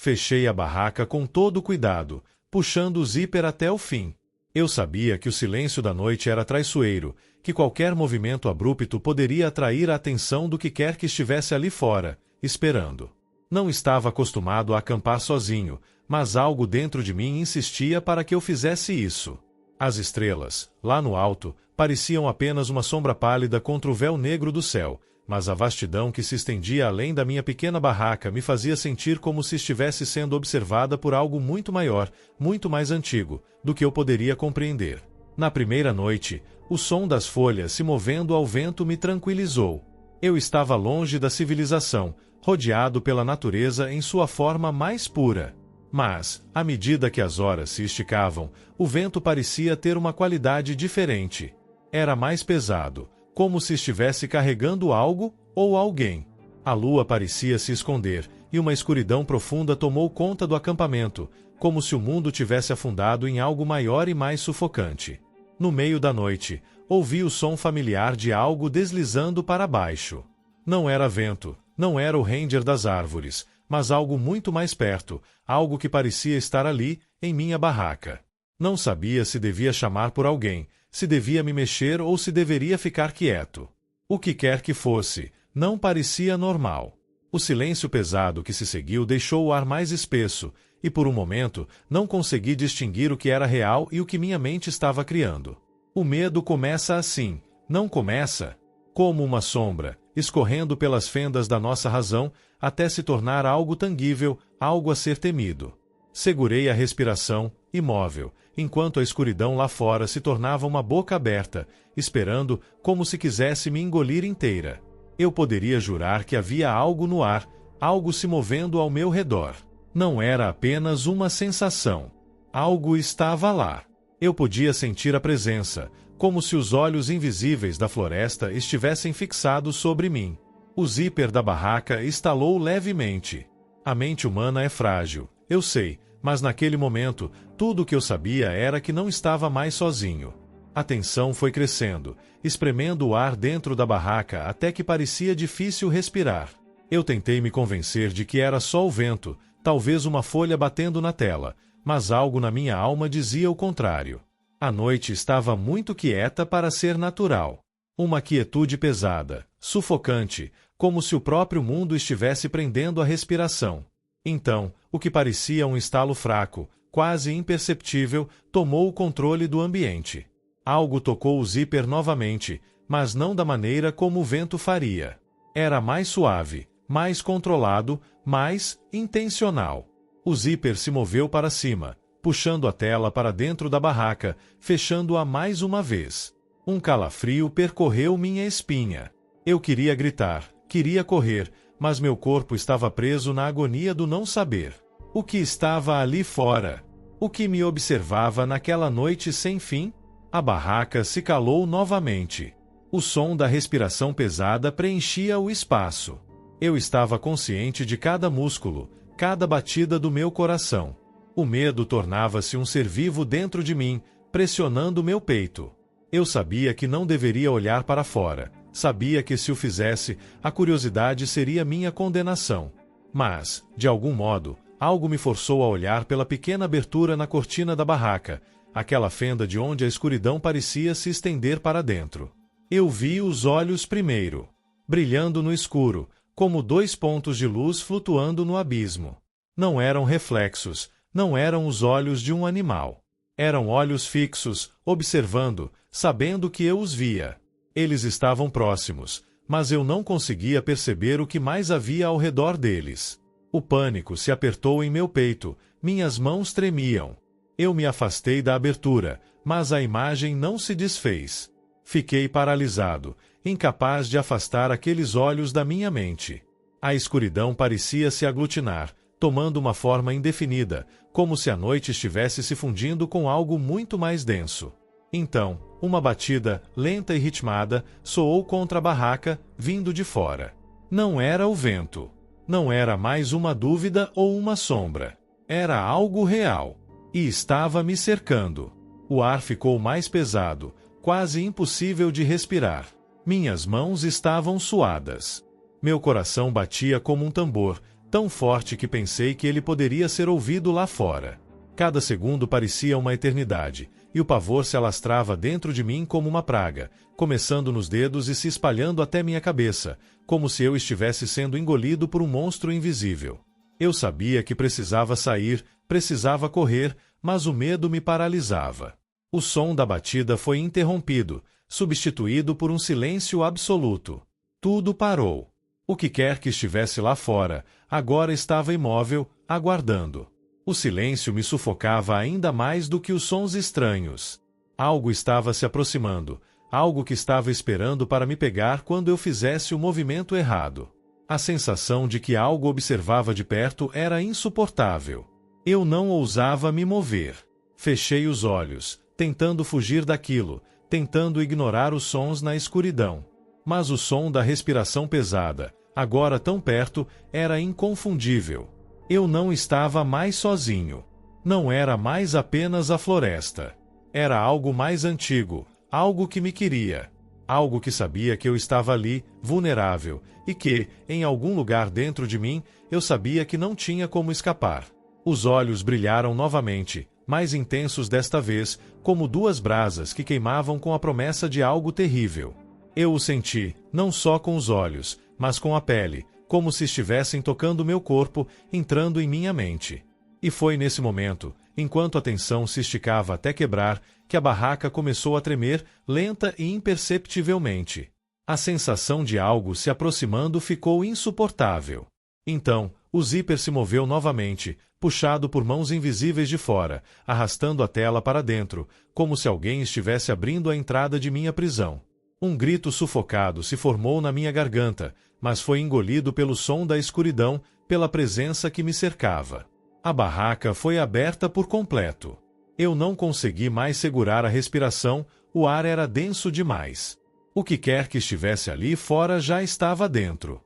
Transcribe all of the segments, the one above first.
Fechei a barraca com todo cuidado, puxando o zíper até o fim. Eu sabia que o silêncio da noite era traiçoeiro, que qualquer movimento abrupto poderia atrair a atenção do que quer que estivesse ali fora, esperando. Não estava acostumado a acampar sozinho, mas algo dentro de mim insistia para que eu fizesse isso. As estrelas, lá no alto, pareciam apenas uma sombra pálida contra o véu negro do céu, mas a vastidão que se estendia além da minha pequena barraca me fazia sentir como se estivesse sendo observada por algo muito maior, muito mais antigo, do que eu poderia compreender. Na primeira noite, o som das folhas se movendo ao vento me tranquilizou. Eu estava longe da civilização, rodeado pela natureza em sua forma mais pura. Mas, à medida que as horas se esticavam, o vento parecia ter uma qualidade diferente. Era mais pesado, como se estivesse carregando algo ou alguém. A lua parecia se esconder, e uma escuridão profunda tomou conta do acampamento, como se o mundo tivesse afundado em algo maior e mais sufocante. No meio da noite, ouvi o som familiar de algo deslizando para baixo. Não era vento, não era o ranger das árvores, mas algo muito mais perto, algo que parecia estar ali, em minha barraca. Não sabia se devia chamar por alguém, se devia me mexer ou se deveria ficar quieto. O que quer que fosse, não parecia normal. O silêncio pesado que se seguiu deixou o ar mais espesso, e por um momento não consegui distinguir o que era real e o que minha mente estava criando. O medo começa assim, não começa? Como uma sombra, escorrendo pelas fendas da nossa razão, até se tornar algo tangível, algo a ser temido. Segurei a respiração, imóvel, enquanto a escuridão lá fora se tornava uma boca aberta, esperando como se quisesse me engolir inteira. Eu poderia jurar que havia algo no ar, algo se movendo ao meu redor. Não era apenas uma sensação. Algo estava lá. Eu podia sentir a presença, como se os olhos invisíveis da floresta estivessem fixados sobre mim. O zíper da barraca estalou levemente. A mente humana é frágil, eu sei, mas naquele momento, tudo o que eu sabia era que não estava mais sozinho. A tensão foi crescendo, espremendo o ar dentro da barraca até que parecia difícil respirar. Eu tentei me convencer de que era só o vento, talvez uma folha batendo na tela, mas algo na minha alma dizia o contrário. A noite estava muito quieta para ser natural. Uma quietude pesada, sufocante, como se o próprio mundo estivesse prendendo a respiração. Então, o que parecia um estalo fraco, quase imperceptível, tomou o controle do ambiente. Algo tocou o zíper novamente, mas não da maneira como o vento faria. Era mais suave, mais controlado, mais intencional. O zíper se moveu para cima, puxando a tela para dentro da barraca, fechando-a mais uma vez. Um calafrio percorreu minha espinha. Eu queria gritar, queria correr, mas meu corpo estava preso na agonia do não saber. O que estava ali fora? O que me observava naquela noite sem fim? A barraca se calou novamente. O som da respiração pesada preenchia o espaço. Eu estava consciente de cada músculo, cada batida do meu coração. O medo tornava-se um ser vivo dentro de mim, pressionando meu peito. Eu sabia que não deveria olhar para fora. Sabia que se o fizesse, a curiosidade seria minha condenação. Mas, de algum modo, algo me forçou a olhar pela pequena abertura na cortina da barraca, aquela fenda de onde a escuridão parecia se estender para dentro. Eu vi os olhos primeiro, brilhando no escuro, como dois pontos de luz flutuando no abismo. Não eram reflexos, não eram os olhos de um animal. Eram olhos fixos, observando, sabendo que eu os via. Eles estavam próximos, mas eu não conseguia perceber o que mais havia ao redor deles. O pânico se apertou em meu peito, minhas mãos tremiam. Eu me afastei da abertura, mas a imagem não se desfez. Fiquei paralisado, incapaz de afastar aqueles olhos da minha mente. A escuridão parecia se aglutinar, tomando uma forma indefinida, como se a noite estivesse se fundindo com algo muito mais denso. Então, uma batida, lenta e ritmada, soou contra a barraca, vindo de fora. Não era o vento. Não era mais uma dúvida ou uma sombra. Era algo real. E estava me cercando. O ar ficou mais pesado, quase impossível de respirar. Minhas mãos estavam suadas. Meu coração batia como um tambor, tão forte que pensei que ele poderia ser ouvido lá fora. Cada segundo parecia uma eternidade, e o pavor se alastrava dentro de mim como uma praga, começando nos dedos e se espalhando até minha cabeça, como se eu estivesse sendo engolido por um monstro invisível. Eu sabia que precisava sair, precisava correr, mas o medo me paralisava. O som da batida foi interrompido, substituído por um silêncio absoluto. Tudo parou. O que quer que estivesse lá fora, agora estava imóvel, aguardando. O silêncio me sufocava ainda mais do que os sons estranhos. Algo estava se aproximando, algo que estava esperando para me pegar quando eu fizesse o movimento errado. A sensação de que algo observava de perto era insuportável. Eu não ousava me mover. Fechei os olhos, tentando fugir daquilo, tentando ignorar os sons na escuridão. Mas o som da respiração pesada, agora tão perto, era inconfundível. Eu não estava mais sozinho. Não era mais apenas a floresta. Era algo mais antigo, algo que me queria. Algo que sabia que eu estava ali, vulnerável, e que, em algum lugar dentro de mim, eu sabia que não tinha como escapar. Os olhos brilharam novamente, mais intensos desta vez, como duas brasas que queimavam com a promessa de algo terrível. Eu o senti, não só com os olhos, mas com a pele, como se estivessem tocando meu corpo, entrando em minha mente. E foi nesse momento, enquanto a tensão se esticava até quebrar, que a barraca começou a tremer, lenta e imperceptivelmente. A sensação de algo se aproximando ficou insuportável. Então, o zíper se moveu novamente, puxado por mãos invisíveis de fora, arrastando a tela para dentro, como se alguém estivesse abrindo a entrada de minha prisão. Um grito sufocado se formou na minha garganta, mas foi engolido pelo som da escuridão, pela presença que me cercava. A barraca foi aberta por completo. Eu não consegui mais segurar a respiração, o ar era denso demais. O que quer que estivesse ali fora já estava dentro.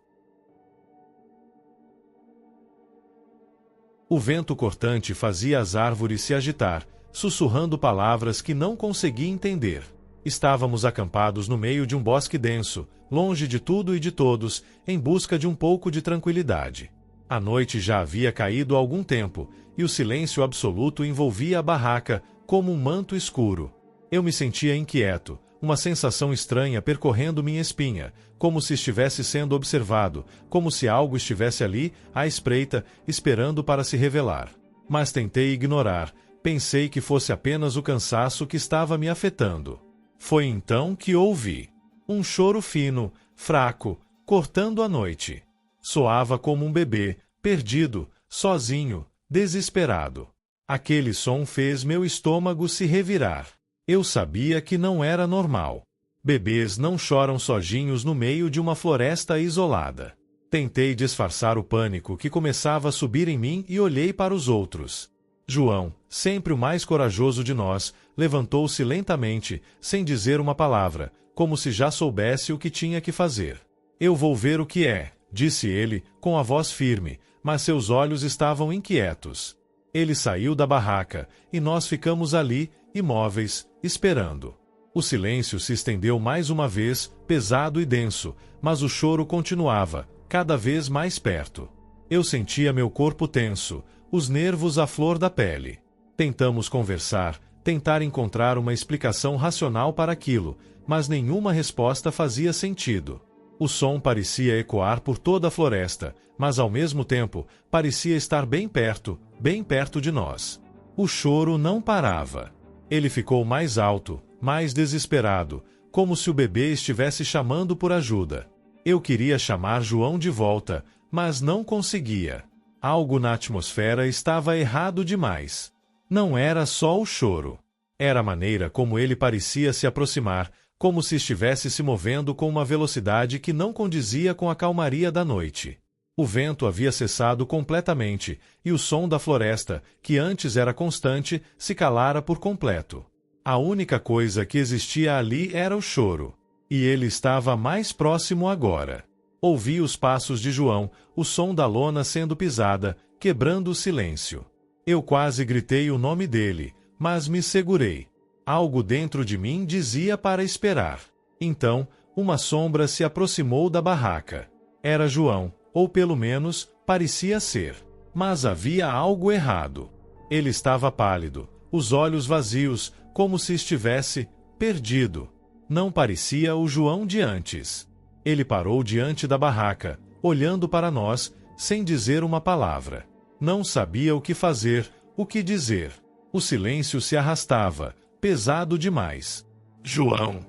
O vento cortante fazia as árvores se agitar, sussurrando palavras que não consegui entender. Estávamos acampados no meio de um bosque denso, longe de tudo e de todos, em busca de um pouco de tranquilidade. A noite já havia caído há algum tempo, e o silêncio absoluto envolvia a barraca, como um manto escuro. Eu me sentia inquieto, uma sensação estranha percorrendo minha espinha, como se estivesse sendo observado, como se algo estivesse ali, à espreita, esperando para se revelar. Mas tentei ignorar, pensei que fosse apenas o cansaço que estava me afetando. Foi então que ouvi um choro fino, fraco, cortando a noite. Soava como um bebê, perdido, sozinho, desesperado. Aquele som fez meu estômago se revirar. Eu sabia que não era normal. Bebês não choram sozinhos no meio de uma floresta isolada. Tentei disfarçar o pânico que começava a subir em mim e olhei para os outros. João, sempre o mais corajoso de nós, levantou-se lentamente, sem dizer uma palavra, como se já soubesse o que tinha que fazer. Eu vou ver o que é, disse ele, com a voz firme, mas seus olhos estavam inquietos. Ele saiu da barraca, e nós ficamos ali, imóveis, esperando. O silêncio se estendeu mais uma vez, pesado e denso, mas o choro continuava, cada vez mais perto. Eu sentia meu corpo tenso, os nervos à flor da pele. Tentamos conversar, tentar encontrar uma explicação racional para aquilo, mas nenhuma resposta fazia sentido. O som parecia ecoar por toda a floresta, mas ao mesmo tempo, parecia estar bem perto de nós. O choro não parava. Ele ficou mais alto, mais desesperado, como se o bebê estivesse chamando por ajuda. Eu queria chamar João de volta, mas não conseguia. Algo na atmosfera estava errado demais. Não era só o choro. Era a maneira como ele parecia se aproximar, como se estivesse se movendo com uma velocidade que não condizia com a calmaria da noite. O vento havia cessado completamente, e o som da floresta, que antes era constante, se calara por completo. A única coisa que existia ali era o choro. E ele estava mais próximo agora. Ouvi os passos de João, o som da lona sendo pisada, quebrando o silêncio. Eu quase gritei o nome dele, mas me segurei. Algo dentro de mim dizia para esperar. Então, uma sombra se aproximou da barraca. Era João, ou pelo menos, parecia ser. Mas havia algo errado. Ele estava pálido, os olhos vazios, como se estivesse perdido. Não parecia o João de antes. Ele parou diante da barraca, olhando para nós, sem dizer uma palavra. Não sabia o que fazer, o que dizer. O silêncio se arrastava, pesado demais. João!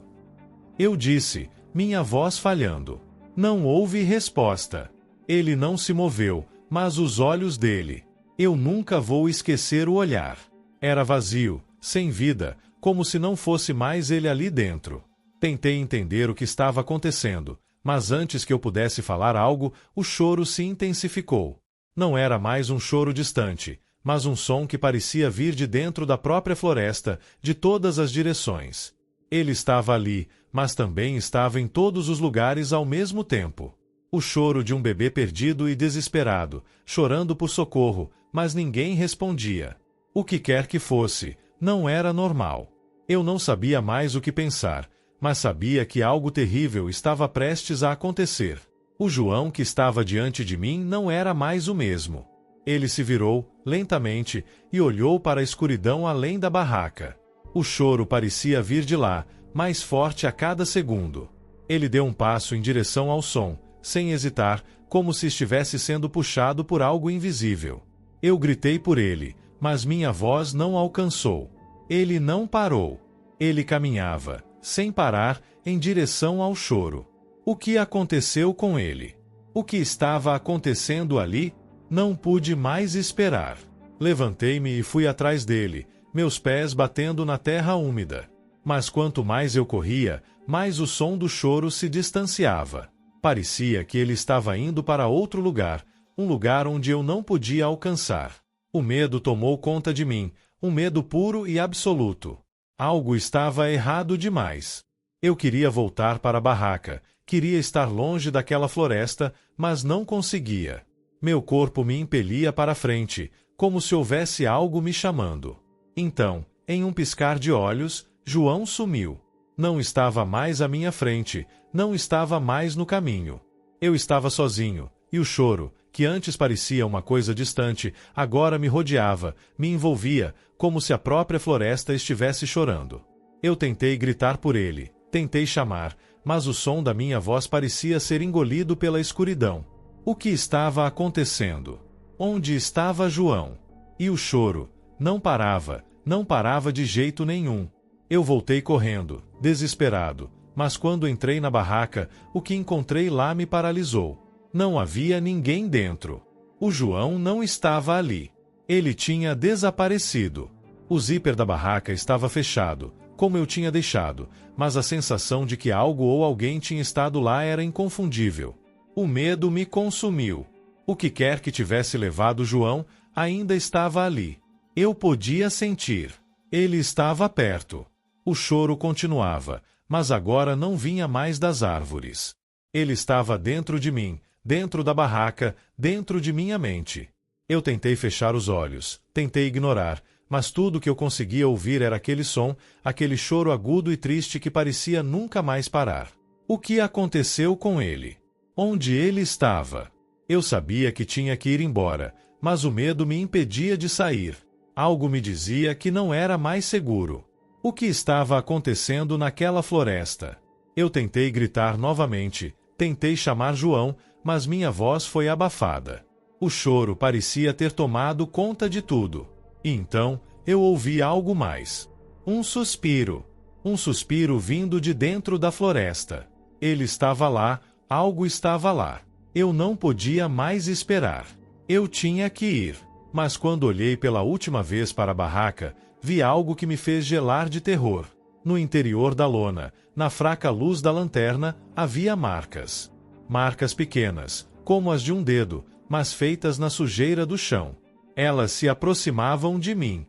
Eu disse, minha voz falhando. Não houve resposta. Ele não se moveu, mas os olhos dele. Eu nunca vou esquecer o olhar. Era vazio, sem vida, como se não fosse mais ele ali dentro. Tentei entender o que estava acontecendo, mas antes que eu pudesse falar algo, o choro se intensificou. Não era mais um choro distante, mas um som que parecia vir de dentro da própria floresta, de todas as direções. Ele estava ali, mas também estava em todos os lugares ao mesmo tempo. O choro de um bebê perdido e desesperado, chorando por socorro, mas ninguém respondia. O que quer que fosse, não era normal. Eu não sabia mais o que pensar, mas sabia que algo terrível estava prestes a acontecer. O João que estava diante de mim não era mais o mesmo. Ele se virou, lentamente, e olhou para a escuridão além da barraca. O choro parecia vir de lá, mais forte a cada segundo. Ele deu um passo em direção ao som, sem hesitar, como se estivesse sendo puxado por algo invisível. Eu gritei por ele, mas minha voz não alcançou. Ele não parou. Ele caminhava, sem parar, em direção ao choro. O que aconteceu com ele? O que estava acontecendo ali? Não pude mais esperar. Levantei-me e fui atrás dele, meus pés batendo na terra úmida. Mas quanto mais eu corria, mais o som do choro se distanciava. Parecia que ele estava indo para outro lugar, um lugar onde eu não podia alcançar. O medo tomou conta de mim, um medo puro e absoluto. Algo estava errado demais. Eu queria voltar para a barraca, queria estar longe daquela floresta, mas não conseguia. Meu corpo me impelia para frente, como se houvesse algo me chamando. Então, em um piscar de olhos, João sumiu. Não estava mais à minha frente, não estava mais no caminho. Eu estava sozinho, e o choro, que antes parecia uma coisa distante, agora me rodeava, me envolvia, como se a própria floresta estivesse chorando. Eu tentei gritar por ele, tentei chamar, mas o som da minha voz parecia ser engolido pela escuridão. O que estava acontecendo? Onde estava João? E o choro? Não parava de jeito nenhum. Eu voltei correndo, desesperado, mas quando entrei na barraca, o que encontrei lá me paralisou. Não havia ninguém dentro. O João não estava ali. Ele tinha desaparecido. O zíper da barraca estava fechado, como eu tinha deixado, mas a sensação de que algo ou alguém tinha estado lá era inconfundível. O medo me consumiu. O que quer que tivesse levado João, ainda estava ali. Eu podia sentir. Ele estava perto. O choro continuava, mas agora não vinha mais das árvores. Ele estava dentro de mim, dentro da barraca, dentro de minha mente. Eu tentei fechar os olhos, tentei ignorar, mas tudo que eu conseguia ouvir era aquele som, aquele choro agudo e triste que parecia nunca mais parar. O que aconteceu com ele? Onde ele estava? Eu sabia que tinha que ir embora, mas o medo me impedia de sair. Algo me dizia que não era mais seguro. O que estava acontecendo naquela floresta? Eu tentei gritar novamente, tentei chamar João, mas minha voz foi abafada. O choro parecia ter tomado conta de tudo. E então, eu ouvi algo mais. Um suspiro. Um suspiro vindo de dentro da floresta. Ele estava lá, algo estava lá. Eu não podia mais esperar. Eu tinha que ir. Mas quando olhei pela última vez para a barraca, vi algo que me fez gelar de terror. No interior da lona, na fraca luz da lanterna, havia marcas. Marcas pequenas, como as de um dedo, mas feitas na sujeira do chão. Elas se aproximavam de mim.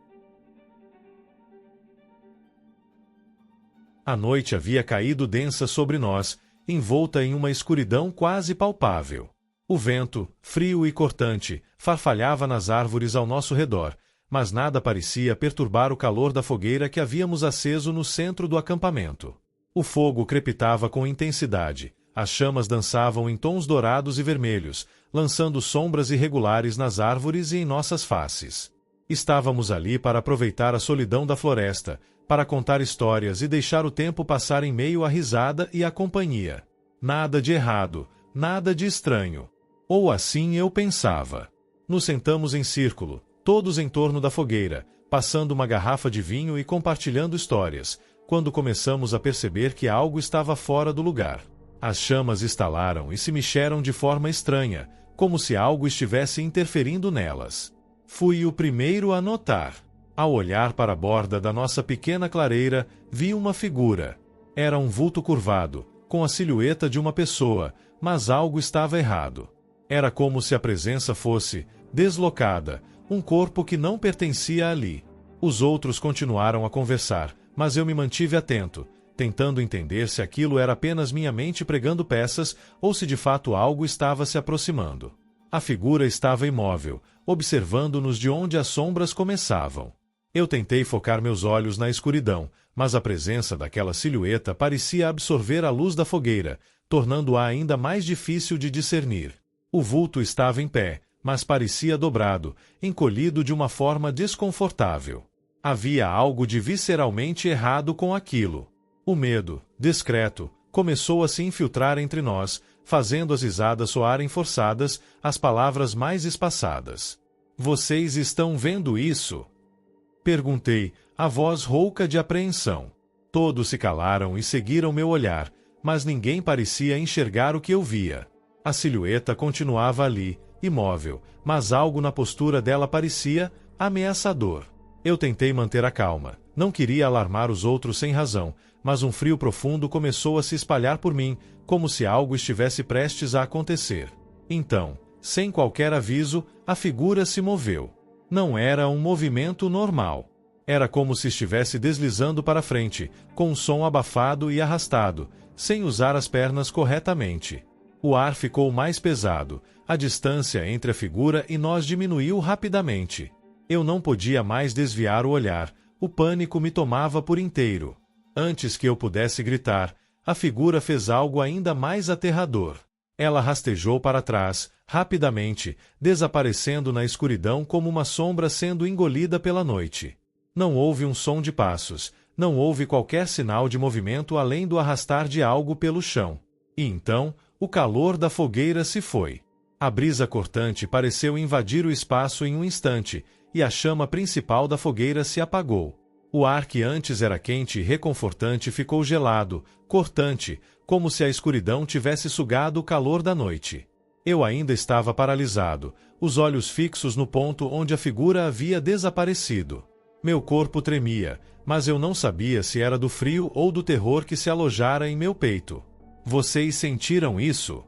A noite havia caído densa sobre nós, envolta em uma escuridão quase palpável. O vento, frio e cortante, farfalhava nas árvores ao nosso redor, mas nada parecia perturbar o calor da fogueira que havíamos aceso no centro do acampamento. O fogo crepitava com intensidade, as chamas dançavam em tons dourados e vermelhos, lançando sombras irregulares nas árvores e em nossas faces. Estávamos ali para aproveitar a solidão da floresta, para contar histórias e deixar o tempo passar em meio à risada e à companhia. Nada de errado, nada de estranho. Ou assim eu pensava. Nos sentamos em círculo, todos em torno da fogueira, passando uma garrafa de vinho e compartilhando histórias, quando começamos a perceber que algo estava fora do lugar. As chamas estalaram e se mexeram de forma estranha, como se algo estivesse interferindo nelas. Fui o primeiro a notar. Ao olhar para a borda da nossa pequena clareira, vi uma figura. Era um vulto curvado, com a silhueta de uma pessoa, mas algo estava errado. Era como se a presença fosse deslocada, um corpo que não pertencia ali. Os outros continuaram a conversar, mas eu me mantive atento, tentando entender se aquilo era apenas minha mente pregando peças ou se de fato algo estava se aproximando. A figura estava imóvel, observando-nos de onde as sombras começavam. Eu tentei focar meus olhos na escuridão, mas a presença daquela silhueta parecia absorver a luz da fogueira, tornando-a ainda mais difícil de discernir. O vulto estava em pé, mas parecia dobrado, encolhido de uma forma desconfortável. Havia algo de visceralmente errado com aquilo. O medo, discreto, começou a se infiltrar entre nós, fazendo as risadas soarem forçadas, as palavras mais espaçadas. "Vocês estão vendo isso?" Perguntei, a voz rouca de apreensão. Todos se calaram e seguiram meu olhar, mas ninguém parecia enxergar o que eu via. A silhueta continuava ali, imóvel, mas algo na postura dela parecia ameaçador. Eu tentei manter a calma. Não queria alarmar os outros sem razão, mas um frio profundo começou a se espalhar por mim, como se algo estivesse prestes a acontecer. Então, sem qualquer aviso, a figura se moveu. Não era um movimento normal. Era como se estivesse deslizando para frente, com um som abafado e arrastado, sem usar as pernas corretamente. O ar ficou mais pesado, a distância entre a figura e nós diminuiu rapidamente. Eu não podia mais desviar o olhar, o pânico me tomava por inteiro. Antes que eu pudesse gritar, a figura fez algo ainda mais aterrador. Ela rastejou para trás, rapidamente, desaparecendo na escuridão como uma sombra sendo engolida pela noite. Não houve um som de passos, não houve qualquer sinal de movimento além do arrastar de algo pelo chão. E então, o calor da fogueira se foi. A brisa cortante pareceu invadir o espaço em um instante, e a chama principal da fogueira se apagou. O ar que antes era quente e reconfortante ficou gelado, cortante, como se a escuridão tivesse sugado o calor da noite. Eu ainda estava paralisado, os olhos fixos no ponto onde a figura havia desaparecido. Meu corpo tremia, mas eu não sabia se era do frio ou do terror que se alojara em meu peito. "Vocês sentiram isso?"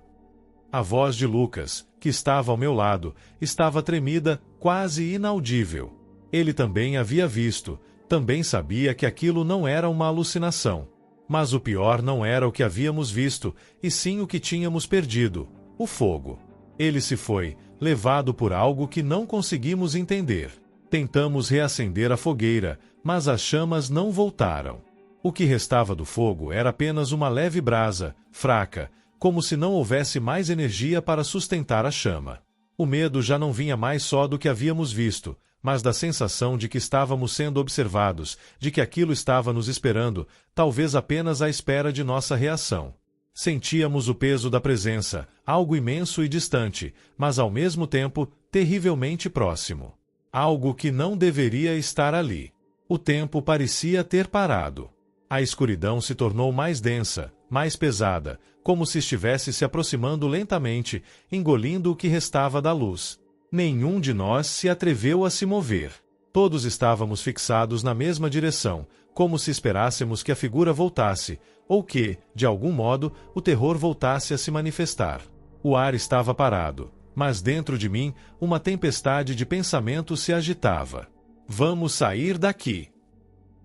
A voz de Lucas, que estava ao meu lado, estava tremida, quase inaudível. Ele também havia visto, também sabia que aquilo não era uma alucinação. Mas o pior não era o que havíamos visto, e sim o que tínhamos perdido: o fogo. Ele se foi, levado por algo que não conseguimos entender. Tentamos reacender a fogueira, mas as chamas não voltaram. O que restava do fogo era apenas uma leve brasa, fraca, como se não houvesse mais energia para sustentar a chama. O medo já não vinha mais só do que havíamos visto, mas da sensação de que estávamos sendo observados, de que aquilo estava nos esperando, talvez apenas à espera de nossa reação. Sentíamos o peso da presença, algo imenso e distante, mas ao mesmo tempo terrivelmente próximo. Algo que não deveria estar ali. O tempo parecia ter parado. A escuridão se tornou mais densa, mais pesada, como se estivesse se aproximando lentamente, engolindo o que restava da luz. Nenhum de nós se atreveu a se mover. Todos estávamos fixados na mesma direção, como se esperássemos que a figura voltasse, ou que, de algum modo, o terror voltasse a se manifestar. O ar estava parado, mas dentro de mim, uma tempestade de pensamentos se agitava. "Vamos sair daqui."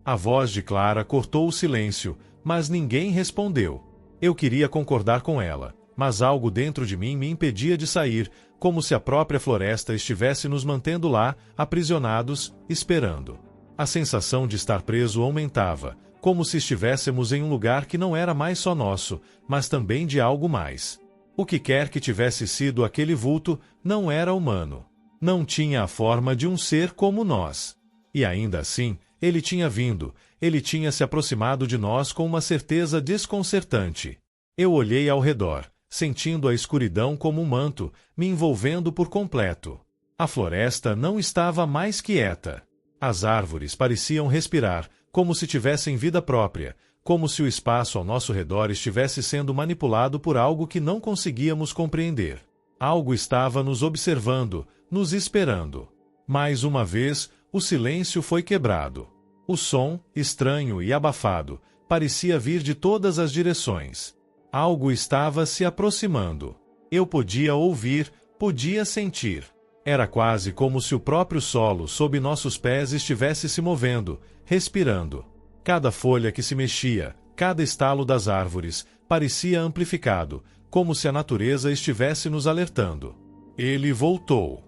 A voz de Clara cortou o silêncio, mas ninguém respondeu. Eu queria concordar com ela, mas algo dentro de mim me impedia de sair, como se a própria floresta estivesse nos mantendo lá, aprisionados, esperando. A sensação de estar preso aumentava, como se estivéssemos em um lugar que não era mais só nosso, mas também de algo mais. O que quer que tivesse sido aquele vulto não era humano. Não tinha a forma de um ser como nós. E ainda assim, ele tinha vindo, ele tinha se aproximado de nós com uma certeza desconcertante. Eu olhei ao redor, sentindo a escuridão como um manto, me envolvendo por completo. A floresta não estava mais quieta. As árvores pareciam respirar, como se tivessem vida própria, como se o espaço ao nosso redor estivesse sendo manipulado por algo que não conseguíamos compreender. Algo estava nos observando, nos esperando. Mais uma vez, o silêncio foi quebrado. O som, estranho e abafado, parecia vir de todas as direções. Algo estava se aproximando. Eu podia ouvir, podia sentir. Era quase como se o próprio solo sob nossos pés estivesse se movendo, respirando. Cada folha que se mexia, cada estalo das árvores, parecia amplificado, como se a natureza estivesse nos alertando. Ele voltou,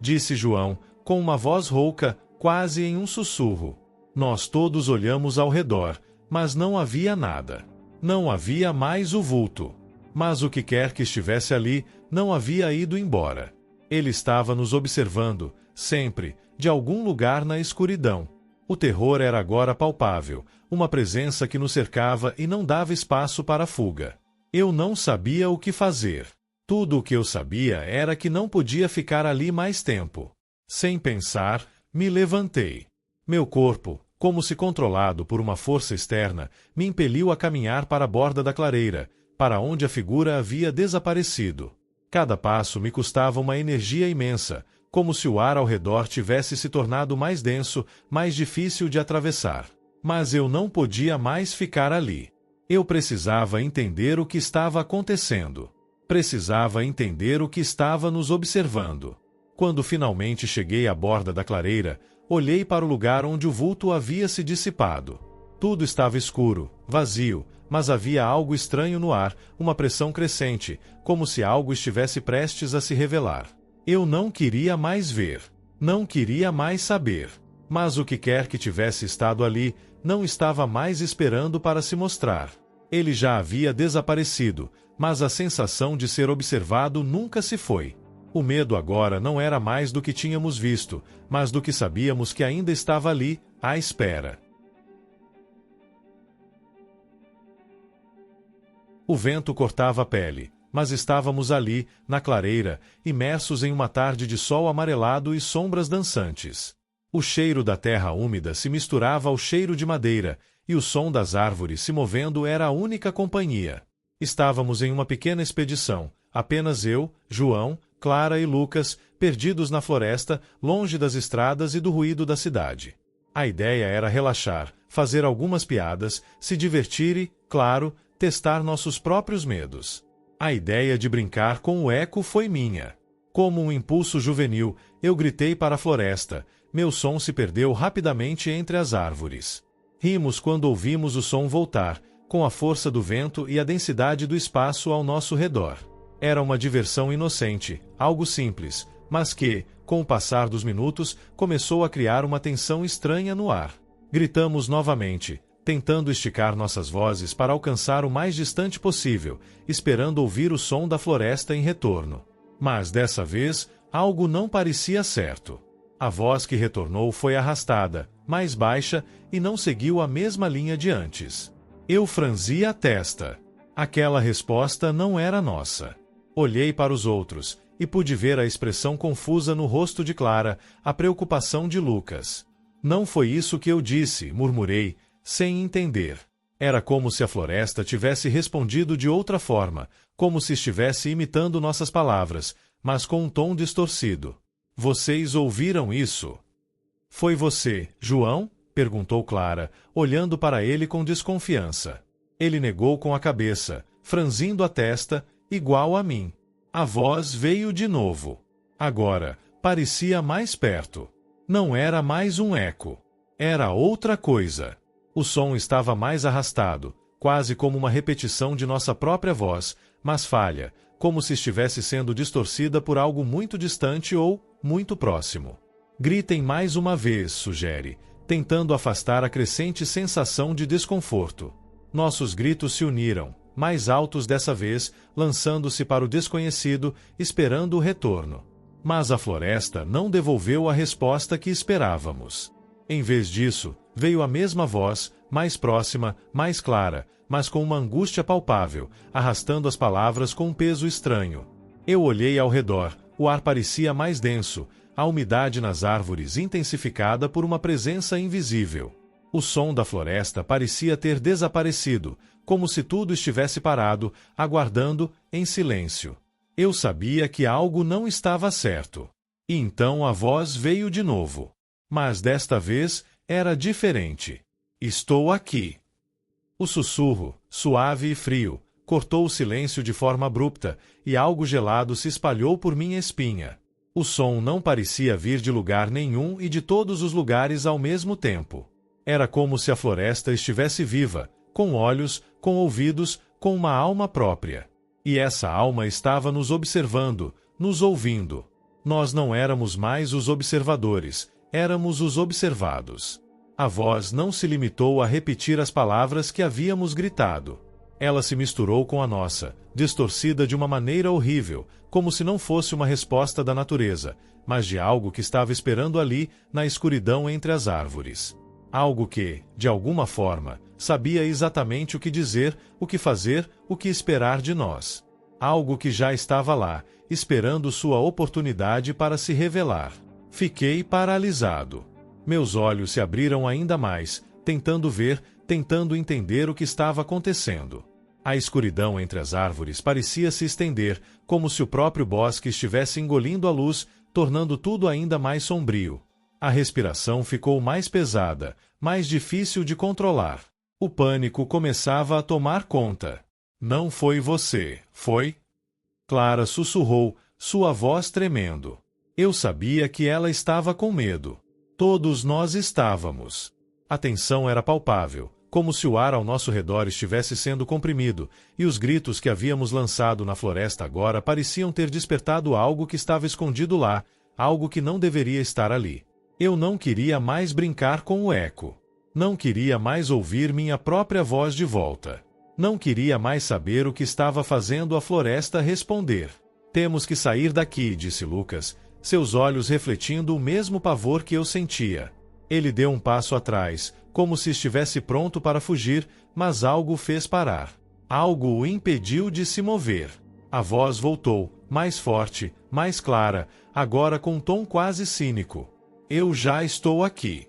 disse João, com uma voz rouca, quase em um sussurro. Nós todos olhamos ao redor, mas não havia nada. Não havia mais o vulto. Mas o que quer que estivesse ali, não havia ido embora. Ele estava nos observando, sempre, de algum lugar na escuridão. O terror era agora palpável, uma presença que nos cercava e não dava espaço para fuga. Eu não sabia o que fazer. Tudo o que eu sabia era que não podia ficar ali mais tempo. Sem pensar, me levantei. Meu corpo, como se controlado por uma força externa, me impeliu a caminhar para a borda da clareira, para onde a figura havia desaparecido. Cada passo me custava uma energia imensa, como se o ar ao redor tivesse se tornado mais denso, mais difícil de atravessar. Mas eu não podia mais ficar ali. Eu precisava entender o que estava acontecendo. Precisava entender o que estava nos observando. Quando finalmente cheguei à borda da clareira, olhei para o lugar onde o vulto havia se dissipado. Tudo estava escuro, vazio, mas havia algo estranho no ar, uma pressão crescente, como se algo estivesse prestes a se revelar. Eu não queria mais ver. Não queria mais saber. Mas o que quer que tivesse estado ali, não estava mais esperando para se mostrar. Ele já havia desaparecido, mas a sensação de ser observado nunca se foi. O medo agora não era mais do que tínhamos visto, mas do que sabíamos que ainda estava ali, à espera. O vento cortava a pele, mas estávamos ali, na clareira, imersos em uma tarde de sol amarelado e sombras dançantes. O cheiro da terra úmida se misturava ao cheiro de madeira, e o som das árvores se movendo era a única companhia. Estávamos em uma pequena expedição, apenas eu, João, Clara e Lucas, perdidos na floresta, longe das estradas e do ruído da cidade. A ideia era relaxar, fazer algumas piadas, se divertir e, claro, testar nossos próprios medos. A ideia de brincar com o eco foi minha. Como um impulso juvenil, eu gritei para a floresta. Meu som se perdeu rapidamente entre as árvores. Rimos quando ouvimos o som voltar, com a força do vento e a densidade do espaço ao nosso redor. Era uma diversão inocente, algo simples, mas que, com o passar dos minutos, começou a criar uma tensão estranha no ar. Gritamos novamente, tentando esticar nossas vozes para alcançar o mais distante possível, esperando ouvir o som da floresta em retorno. Mas dessa vez, algo não parecia certo. A voz que retornou foi arrastada, mais baixa, e não seguiu a mesma linha de antes. Eu franzi a testa. Aquela resposta não era nossa. Olhei para os outros, e pude ver a expressão confusa no rosto de Clara, a preocupação de Lucas. Não foi isso que eu disse, murmurei, sem entender. Era como se a floresta tivesse respondido de outra forma, como se estivesse imitando nossas palavras, mas com um tom distorcido. Vocês ouviram isso? Foi você, João? Perguntou Clara, olhando para ele com desconfiança. Ele negou com a cabeça, franzindo a testa, igual a mim. A voz veio de novo. Agora, parecia mais perto. Não era mais um eco. Era outra coisa. O som estava mais arrastado, quase como uma repetição de nossa própria voz, mas falha, como se estivesse sendo distorcida por algo muito distante ou muito próximo. Gritem mais uma vez, sugere, tentando afastar a crescente sensação de desconforto. Nossos gritos se uniram, mais altos dessa vez, lançando-se para o desconhecido, esperando o retorno. Mas a floresta não devolveu a resposta que esperávamos. Em vez disso, veio a mesma voz, mais próxima, mais clara, mas com uma angústia palpável, arrastando as palavras com um peso estranho. Eu olhei ao redor, o ar parecia mais denso, a umidade nas árvores intensificada por uma presença invisível. O som da floresta parecia ter desaparecido, como se tudo estivesse parado, aguardando, em silêncio. Eu sabia que algo não estava certo. E então a voz veio de novo. Mas desta vez era diferente. Estou aqui. O sussurro, suave e frio, cortou o silêncio de forma abrupta, e algo gelado se espalhou por minha espinha. O som não parecia vir de lugar nenhum e de todos os lugares ao mesmo tempo. Era como se a floresta estivesse viva, com olhos, com ouvidos, com uma alma própria. E essa alma estava nos observando, nos ouvindo. Nós não éramos mais os observadores, éramos os observados. A voz não se limitou a repetir as palavras que havíamos gritado. Ela se misturou com a nossa, distorcida de uma maneira horrível, como se não fosse uma resposta da natureza, mas de algo que estava esperando ali, na escuridão entre as árvores. Algo que, de alguma forma, sabia exatamente o que dizer, o que fazer, o que esperar de nós. Algo que já estava lá, esperando sua oportunidade para se revelar. Fiquei paralisado. Meus olhos se abriram ainda mais, tentando ver, tentando entender o que estava acontecendo. A escuridão entre as árvores parecia se estender, como se o próprio bosque estivesse engolindo a luz, tornando tudo ainda mais sombrio. A respiração ficou mais pesada, mais difícil de controlar. O pânico começava a tomar conta. Não foi você, foi? Clara sussurrou, sua voz tremendo. Eu sabia que ela estava com medo. Todos nós estávamos. A tensão era palpável, como se o ar ao nosso redor estivesse sendo comprimido, e os gritos que havíamos lançado na floresta agora pareciam ter despertado algo que estava escondido lá, algo que não deveria estar ali. Eu não queria mais brincar com o eco. Não queria mais ouvir minha própria voz de volta. Não queria mais saber o que estava fazendo a floresta responder. Temos que sair daqui, disse Lucas, seus olhos refletindo o mesmo pavor que eu sentia. Ele deu um passo atrás, como se estivesse pronto para fugir, mas algo o fez parar. Algo o impediu de se mover. A voz voltou, mais forte, mais clara, agora com um tom quase cínico. Eu já estou aqui.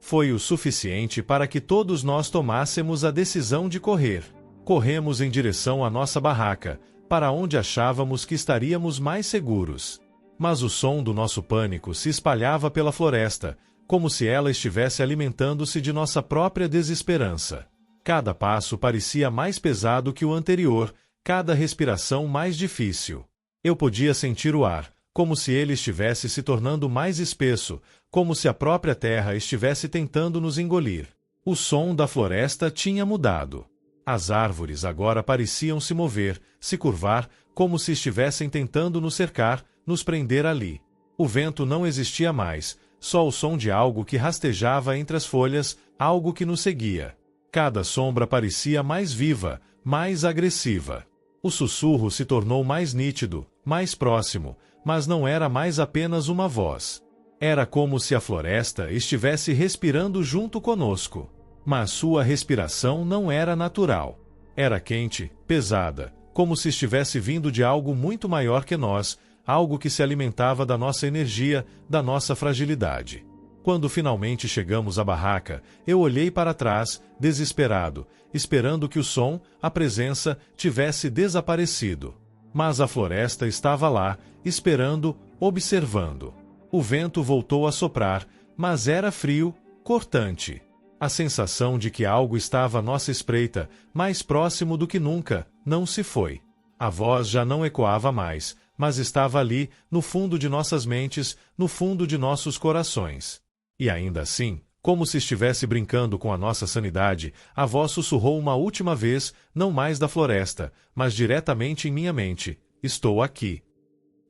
Foi o suficiente para que todos nós tomássemos a decisão de correr. Corremos em direção à nossa barraca, para onde achávamos que estaríamos mais seguros. Mas o som do nosso pânico se espalhava pela floresta, como se ela estivesse alimentando-se de nossa própria desesperança. Cada passo parecia mais pesado que o anterior, cada respiração mais difícil. Eu podia sentir o ar, como se ele estivesse se tornando mais espesso, como se a própria terra estivesse tentando nos engolir. O som da floresta tinha mudado. As árvores agora pareciam se mover, se curvar, como se estivessem tentando nos cercar, nos prender ali. O vento não existia mais, só o som de algo que rastejava entre as folhas, algo que nos seguia. Cada sombra parecia mais viva, mais agressiva. O sussurro se tornou mais nítido, mais próximo, mas não era mais apenas uma voz. Era como se a floresta estivesse respirando junto conosco. Mas sua respiração não era natural. Era quente, pesada, como se estivesse vindo de algo muito maior que nós, algo que se alimentava da nossa energia, da nossa fragilidade. Quando finalmente chegamos à barraca, eu olhei para trás, desesperado, esperando que o som, a presença, tivesse desaparecido. Mas a floresta estava lá, esperando, observando. O vento voltou a soprar, mas era frio, cortante. A sensação de que algo estava à nossa espreita, mais próximo do que nunca, não se foi. A voz já não ecoava mais, mas estava ali, no fundo de nossas mentes, no fundo de nossos corações. E ainda assim, como se estivesse brincando com a nossa sanidade, a voz sussurrou uma última vez, não mais da floresta, mas diretamente em minha mente: estou aqui.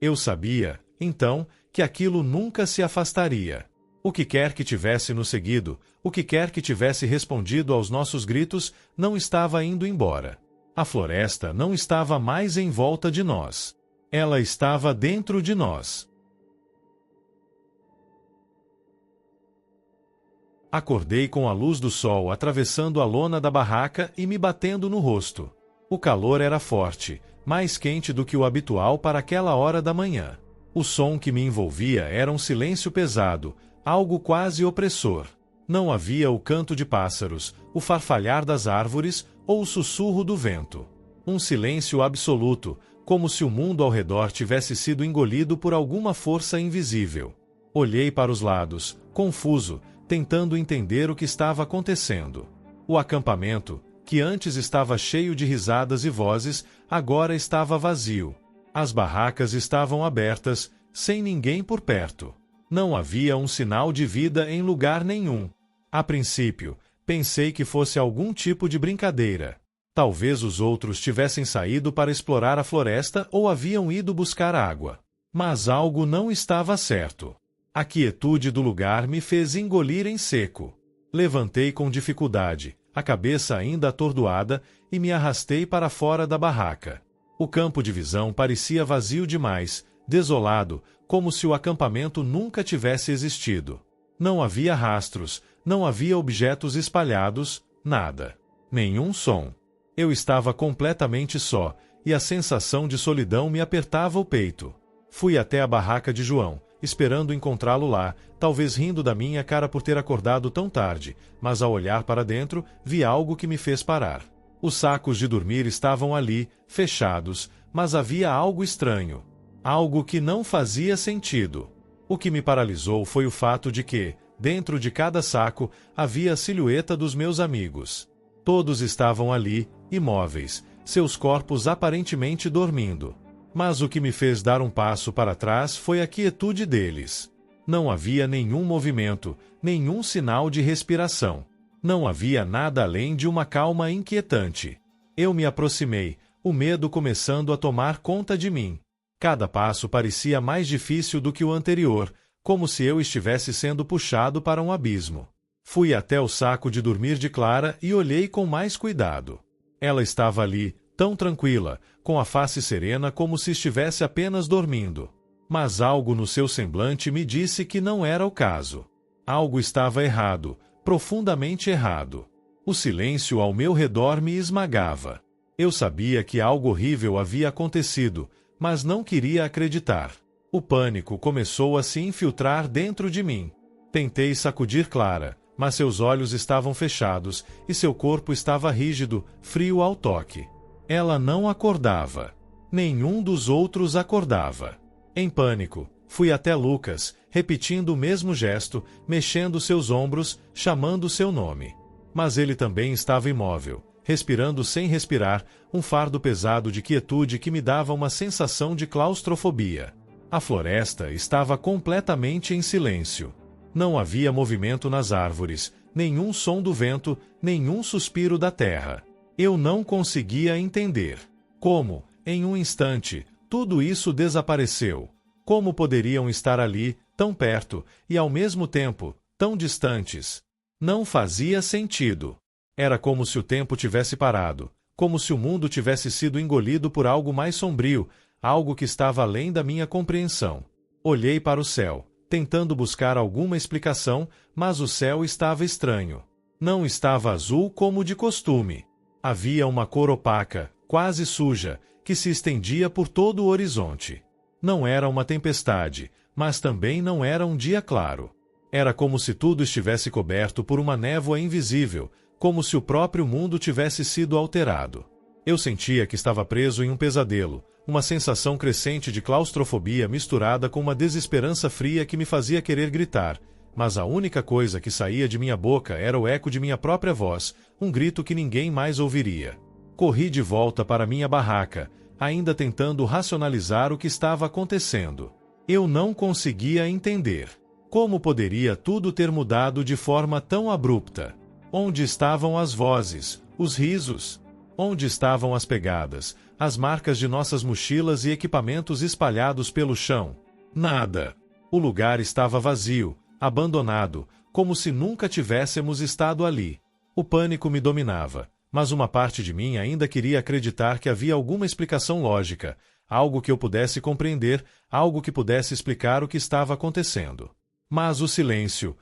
Eu sabia, então, que aquilo nunca se afastaria. O que quer que tivesse nos seguido, o que quer que tivesse respondido aos nossos gritos, não estava indo embora. A floresta não estava mais em volta de nós. Ela estava dentro de nós. Acordei com a luz do sol atravessando a lona da barraca e me batendo no rosto. O calor era forte, mais quente do que o habitual para aquela hora da manhã. O som que me envolvia era um silêncio pesado, algo quase opressor. Não havia o canto de pássaros, o farfalhar das árvores ou o sussurro do vento. Um silêncio absoluto, como se o mundo ao redor tivesse sido engolido por alguma força invisível. Olhei para os lados, confuso, tentando entender o que estava acontecendo. O acampamento, que antes estava cheio de risadas e vozes, agora estava vazio. As barracas estavam abertas, sem ninguém por perto. Não havia um sinal de vida em lugar nenhum. A princípio, pensei que fosse algum tipo de brincadeira. Talvez os outros tivessem saído para explorar a floresta ou haviam ido buscar água. Mas algo não estava certo. A quietude do lugar me fez engolir em seco. Levantei com dificuldade, a cabeça ainda atordoada, e me arrastei para fora da barraca. O campo de visão parecia vazio demais, desolado, como se o acampamento nunca tivesse existido. Não havia rastros, não havia objetos espalhados, nada. Nenhum som. Eu estava completamente só, e a sensação de solidão me apertava o peito. Fui até a barraca de João, esperando encontrá-lo lá, talvez rindo da minha cara por ter acordado tão tarde, mas ao olhar para dentro, vi algo que me fez parar. Os sacos de dormir estavam ali, fechados, mas havia algo estranho. Algo que não fazia sentido. O que me paralisou foi o fato de que, dentro de cada saco, havia a silhueta dos meus amigos. Todos estavam ali, imóveis, seus corpos aparentemente dormindo. Mas o que me fez dar um passo para trás foi a quietude deles. Não havia nenhum movimento, nenhum sinal de respiração. Não havia nada além de uma calma inquietante. Eu me aproximei, o medo começando a tomar conta de mim. Cada passo parecia mais difícil do que o anterior, como se eu estivesse sendo puxado para um abismo. Fui até o saco de dormir de Clara e olhei com mais cuidado. Ela estava ali, tão tranquila, com a face serena como se estivesse apenas dormindo. Mas algo no seu semblante me disse que não era o caso. Algo estava errado, profundamente errado. O silêncio ao meu redor me esmagava. Eu sabia que algo horrível havia acontecido, mas não queria acreditar. O pânico começou a se infiltrar dentro de mim. Tentei sacudir Clara, mas seus olhos estavam fechados e seu corpo estava rígido, frio ao toque. Ela não acordava. Nenhum dos outros acordava. Em pânico, fui até Lucas, repetindo o mesmo gesto, mexendo seus ombros, chamando seu nome. Mas ele também estava imóvel, respirando sem respirar, um fardo pesado de quietude que me dava uma sensação de claustrofobia. A floresta estava completamente em silêncio. Não havia movimento nas árvores, nenhum som do vento, nenhum suspiro da terra. Eu não conseguia entender. Como, em um instante, tudo isso desapareceu? Como poderiam estar ali, tão perto, e ao mesmo tempo, tão distantes? Não fazia sentido. Era como se o tempo tivesse parado, como se o mundo tivesse sido engolido por algo mais sombrio, algo que estava além da minha compreensão. Olhei para o céu, tentando buscar alguma explicação, mas o céu estava estranho. Não estava azul como de costume. Havia uma cor opaca, quase suja, que se estendia por todo o horizonte. Não era uma tempestade, mas também não era um dia claro. Era como se tudo estivesse coberto por uma névoa invisível, como se o próprio mundo tivesse sido alterado. Eu sentia que estava preso em um pesadelo, uma sensação crescente de claustrofobia misturada com uma desesperança fria que me fazia querer gritar, mas a única coisa que saía de minha boca era o eco de minha própria voz, um grito que ninguém mais ouviria. Corri de volta para minha barraca, ainda tentando racionalizar o que estava acontecendo. Eu não conseguia entender. Como poderia tudo ter mudado de forma tão abrupta? Onde estavam as vozes, os risos? Onde estavam as pegadas, as marcas de nossas mochilas e equipamentos espalhados pelo chão? Nada. O lugar estava vazio, abandonado, como se nunca tivéssemos estado ali. O pânico me dominava. mas uma parte de mim ainda queria acreditar que havia alguma explicação lógica, algo que eu pudesse compreender, algo que pudesse explicar o que estava acontecendo. Mas o silêncio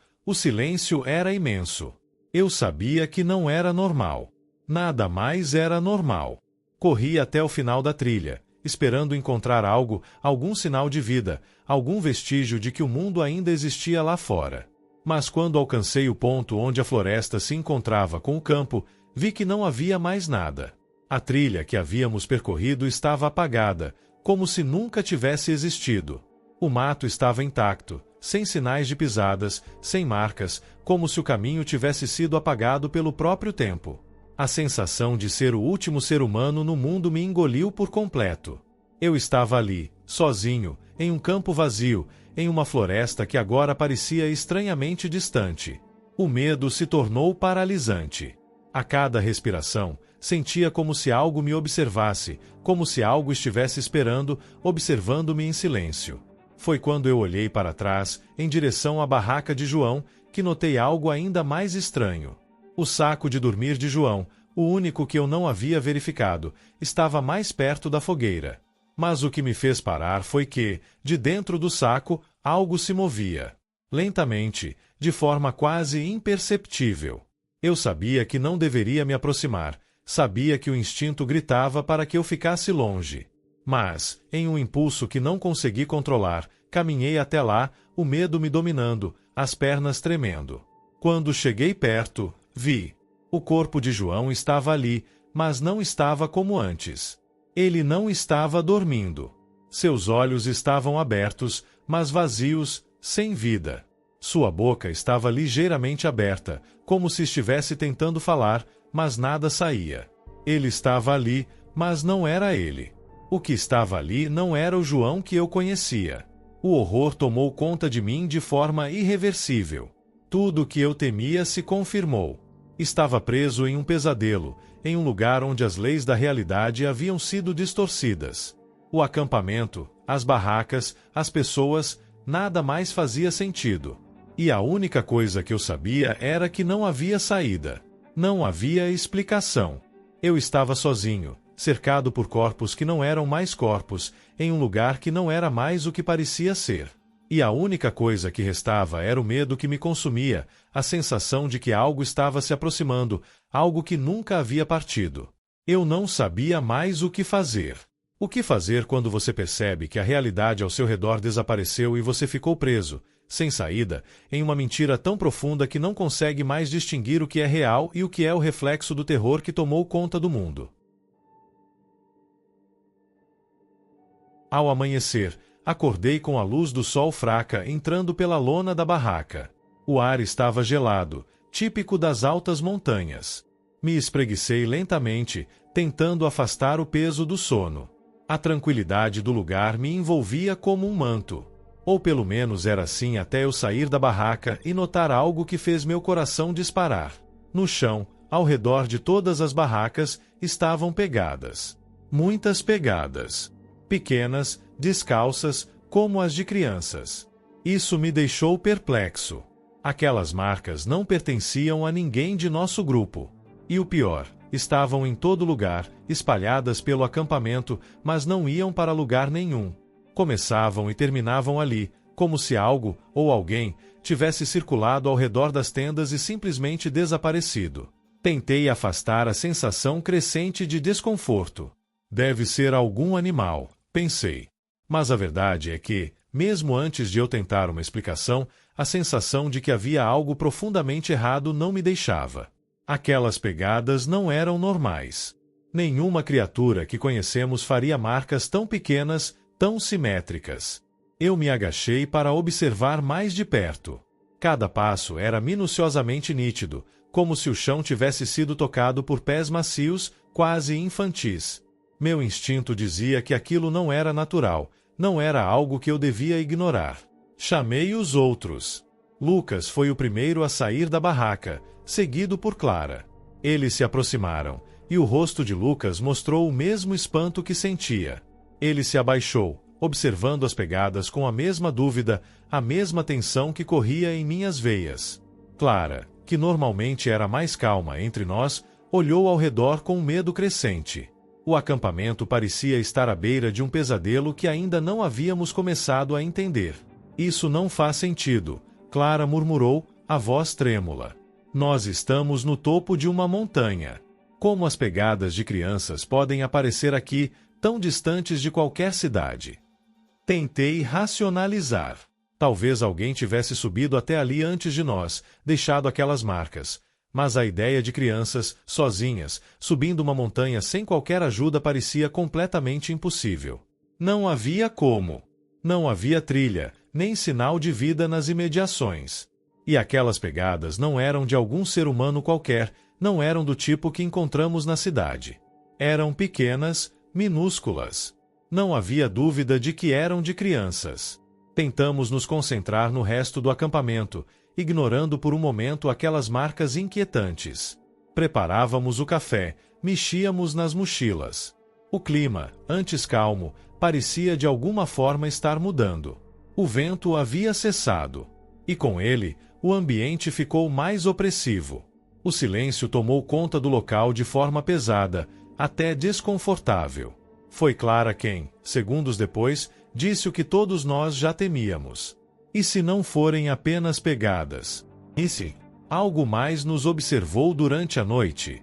era imenso. Eu sabia que não era normal. Nada mais era normal. Corri até o final da trilha, esperando encontrar algo, algum sinal de vida, algum vestígio de que o mundo ainda existia lá fora. Mas quando alcancei o ponto onde a floresta se encontrava com o campo, vi que não havia mais nada. A trilha que havíamos percorrido estava apagada, como se nunca tivesse existido. O mato estava intacto, sem sinais de pisadas, sem marcas, como se o caminho tivesse sido apagado pelo próprio tempo. A sensação de ser o último ser humano no mundo me engoliu por completo. Eu estava ali, sozinho, em um campo vazio, em uma floresta que agora parecia estranhamente distante. O medo se tornou paralisante. A cada respiração, sentia como se algo me observasse, como se algo estivesse esperando, observando-me em silêncio. Foi quando eu olhei para trás, em direção à barraca de João, que notei algo ainda mais estranho. O saco de dormir de João, o único que eu não havia verificado, estava mais perto da fogueira. Mas o que me fez parar foi que, de dentro do saco, algo se movia. Lentamente, de forma quase imperceptível. Eu sabia que não deveria me aproximar, sabia que o instinto gritava para que eu ficasse longe. Mas, em um impulso que não consegui controlar, caminhei até lá, o medo me dominando, as pernas tremendo. Quando cheguei perto, vi. O corpo de João estava ali, mas não estava como antes. Ele não estava dormindo. Seus olhos estavam abertos, mas vazios, sem vida. Sua boca estava ligeiramente aberta, como se estivesse tentando falar, mas nada saía. Ele estava ali, mas não era ele. O que estava ali não era o João que eu conhecia. O horror tomou conta de mim de forma irreversível. Tudo o que eu temia se confirmou. Estava preso em um pesadelo, em um lugar onde as leis da realidade haviam sido distorcidas. O acampamento, as barracas, as pessoas, nada mais fazia sentido. E a única coisa que eu sabia era que não havia saída. Não havia explicação. Eu estava sozinho, cercado por corpos que não eram mais corpos, em um lugar que não era mais o que parecia ser. E a única coisa que restava era o medo que me consumia, a sensação de que algo estava se aproximando, algo que nunca havia partido. Eu não sabia mais o que fazer. O que fazer quando você percebe que a realidade ao seu redor desapareceu e você ficou preso, sem saída, em uma mentira tão profunda que não consegue mais distinguir o que é real e o que é o reflexo do terror que tomou conta do mundo? Ao amanhecer, acordei com a luz do sol fraca entrando pela lona da barraca. O ar estava gelado, típico das altas montanhas. Me espreguicei lentamente, tentando afastar o peso do sono. A tranquilidade do lugar me envolvia como um manto. Ou pelo menos era assim até eu sair da barraca e notar algo que fez meu coração disparar. No chão, ao redor de todas as barracas, estavam pegadas. Muitas pegadas. Pequenas, descalças, como as de crianças. Isso me deixou perplexo. Aquelas marcas não pertenciam a ninguém de nosso grupo. E o pior, estavam em todo lugar, espalhadas pelo acampamento, mas não iam para lugar nenhum. Começavam e terminavam ali, como se algo, ou alguém, tivesse circulado ao redor das tendas e simplesmente desaparecido. Tentei afastar a sensação crescente de desconforto. Deve ser algum animal, pensei. Mas a verdade é que, mesmo antes de eu tentar uma explicação, a sensação de que havia algo profundamente errado não me deixava. Aquelas pegadas não eram normais. Nenhuma criatura que conhecemos faria marcas tão pequenas, tão simétricas. Eu me agachei para observar mais de perto. Cada passo era minuciosamente nítido, como se o chão tivesse sido tocado por pés macios, quase infantis. Meu instinto dizia que aquilo não era natural, não era algo que eu devia ignorar. Chamei os outros. Lucas foi o primeiro a sair da barraca, seguido por Clara. Eles se aproximaram, e o rosto de Lucas mostrou o mesmo espanto que sentia. Ele se abaixou, observando as pegadas com a mesma dúvida, a mesma tensão que corria em minhas veias. Clara, que normalmente era mais calma entre nós, Olhou ao redor com medo crescente. O acampamento parecia estar à beira de um pesadelo que ainda não havíamos começado a entender. Isso não faz sentido, Clara murmurou, a voz trêmula. Nós estamos no topo de uma montanha. Como as pegadas de crianças podem aparecer aqui, tão distantes de qualquer cidade? Tentei racionalizar. Talvez alguém tivesse subido até ali antes de nós, deixado aquelas marcas. Mas a ideia de crianças, sozinhas, subindo uma montanha sem qualquer ajuda parecia completamente impossível. Não havia como. Não havia trilha, nem sinal de vida nas imediações. E aquelas pegadas não eram de algum ser humano qualquer, não eram do tipo que encontramos na cidade. Eram pequenas, minúsculas. Não havia dúvida de que eram de crianças. Tentamos nos concentrar no resto do acampamento, ignorando por um momento aquelas marcas inquietantes. Preparávamos o café, mexíamos nas mochilas. O clima, antes calmo, parecia de alguma forma estar mudando. O vento havia cessado. E com ele, o ambiente ficou mais opressivo. O silêncio tomou conta do local de forma pesada, até desconfortável. Foi Clara quem, segundos depois, disse o que todos nós já temíamos. E se não forem apenas pegadas? E se algo mais nos observou durante a noite?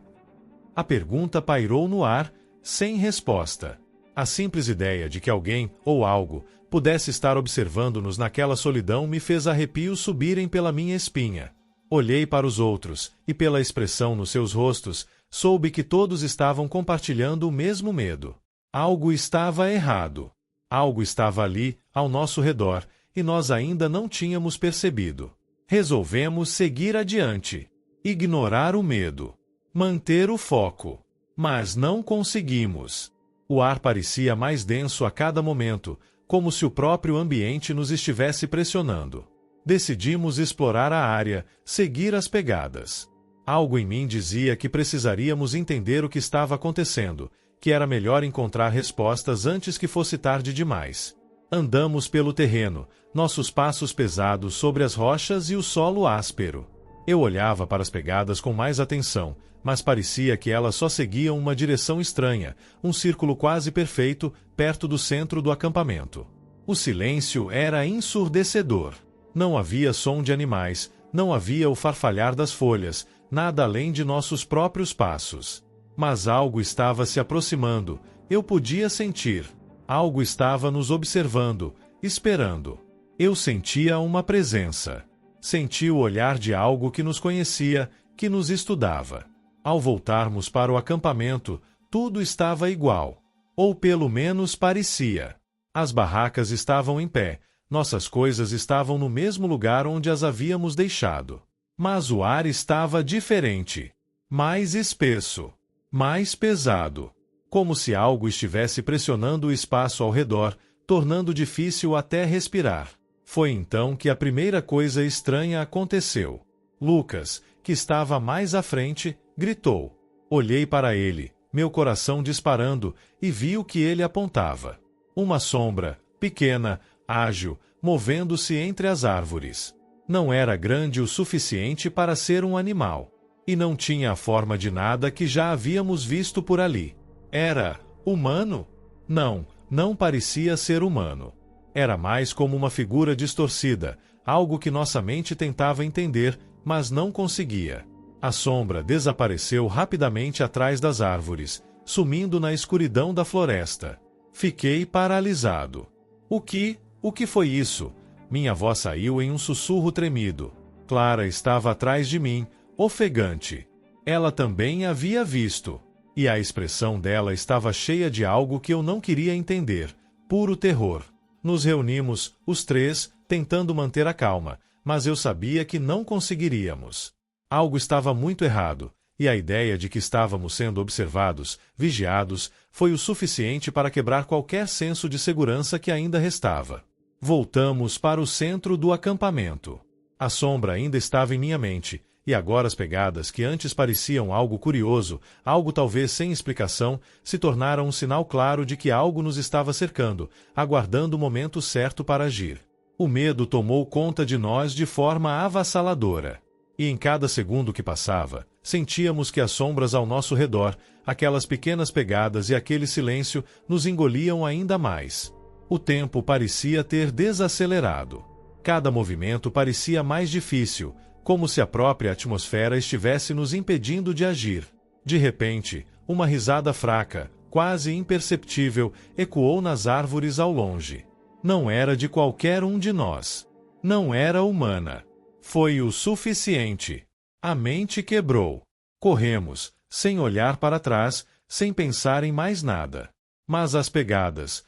A pergunta pairou no ar, sem resposta. A simples ideia de que alguém, ou algo, pudesse estar observando-nos naquela solidão me fez arrepios subirem pela minha espinha. Olhei para os outros, e pela expressão nos seus rostos, soube que todos estavam compartilhando o mesmo medo. Algo estava errado. Algo estava ali, ao nosso redor, e nós ainda não tínhamos percebido. Resolvemos seguir adiante. Ignorar o medo. Manter o foco. Mas não conseguimos. O ar parecia mais denso a cada momento, como se o próprio ambiente nos estivesse pressionando. Decidimos explorar a área, seguir as pegadas. Algo em mim dizia que precisaríamos entender o que estava acontecendo, que era melhor encontrar respostas antes que fosse tarde demais. Andamos pelo terreno, nossos passos pesados sobre as rochas e o solo áspero. Eu olhava para as pegadas com mais atenção, mas parecia que elas só seguiam uma direção estranha, um círculo quase perfeito, perto do centro do acampamento. O silêncio era ensurdecedor. Não havia som de animais, não havia o farfalhar das folhas, nada além de nossos próprios passos. Mas algo estava se aproximando, eu podia sentir. Algo estava nos observando, esperando. Eu sentia uma presença. Senti o olhar de algo que nos conhecia, que nos estudava. Ao voltarmos para o acampamento, tudo estava igual. Ou pelo menos parecia. As barracas estavam em pé, nossas coisas estavam no mesmo lugar onde as havíamos deixado. Mas o ar estava diferente. Mais espesso. Mais pesado. Como se algo estivesse pressionando o espaço ao redor, tornando difícil até respirar. Foi então que a primeira coisa estranha aconteceu. Lucas, que estava mais à frente, gritou. Olhei para ele, meu coração disparando, e vi o que ele apontava. Uma sombra, pequena, ágil, movendo-se entre as árvores. Não era grande o suficiente para ser um animal. E não tinha a forma de nada que já havíamos visto por ali. Era humano? Não, não parecia ser humano. Era mais como uma figura distorcida, algo que nossa mente tentava entender, mas não conseguia. A sombra desapareceu rapidamente atrás das árvores, sumindo na escuridão da floresta. Fiquei paralisado. O que foi isso? Minha voz saiu em um sussurro tremido. Clara estava atrás de mim, ofegante. Ela também havia visto. E a expressão dela estava cheia de algo que eu não queria entender, puro terror. Nos reunimos, os três, tentando manter a calma, mas eu sabia que não conseguiríamos. Algo estava muito errado, e a ideia de que estávamos sendo observados, vigiados, foi o suficiente para quebrar qualquer senso de segurança que ainda restava. Voltamos para o centro do acampamento. A sombra ainda estava em minha mente, e agora as pegadas, que antes pareciam algo curioso, algo talvez sem explicação, se tornaram um sinal claro de que algo nos estava cercando, aguardando o momento certo para agir. O medo tomou conta de nós de forma avassaladora. E em cada segundo que passava, sentíamos que as sombras ao nosso redor, aquelas pequenas pegadas e aquele silêncio nos engoliam ainda mais. O tempo parecia ter desacelerado. Cada movimento parecia mais difícil, como se a própria atmosfera estivesse nos impedindo de agir. De repente, uma risada fraca, quase imperceptível, ecoou nas árvores ao longe. Não era de qualquer um de nós. Não era humana. Foi o suficiente. A mente quebrou. Corremos, sem olhar para trás, sem pensar em mais nada. Mas as pegadas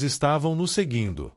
estavam nos seguindo.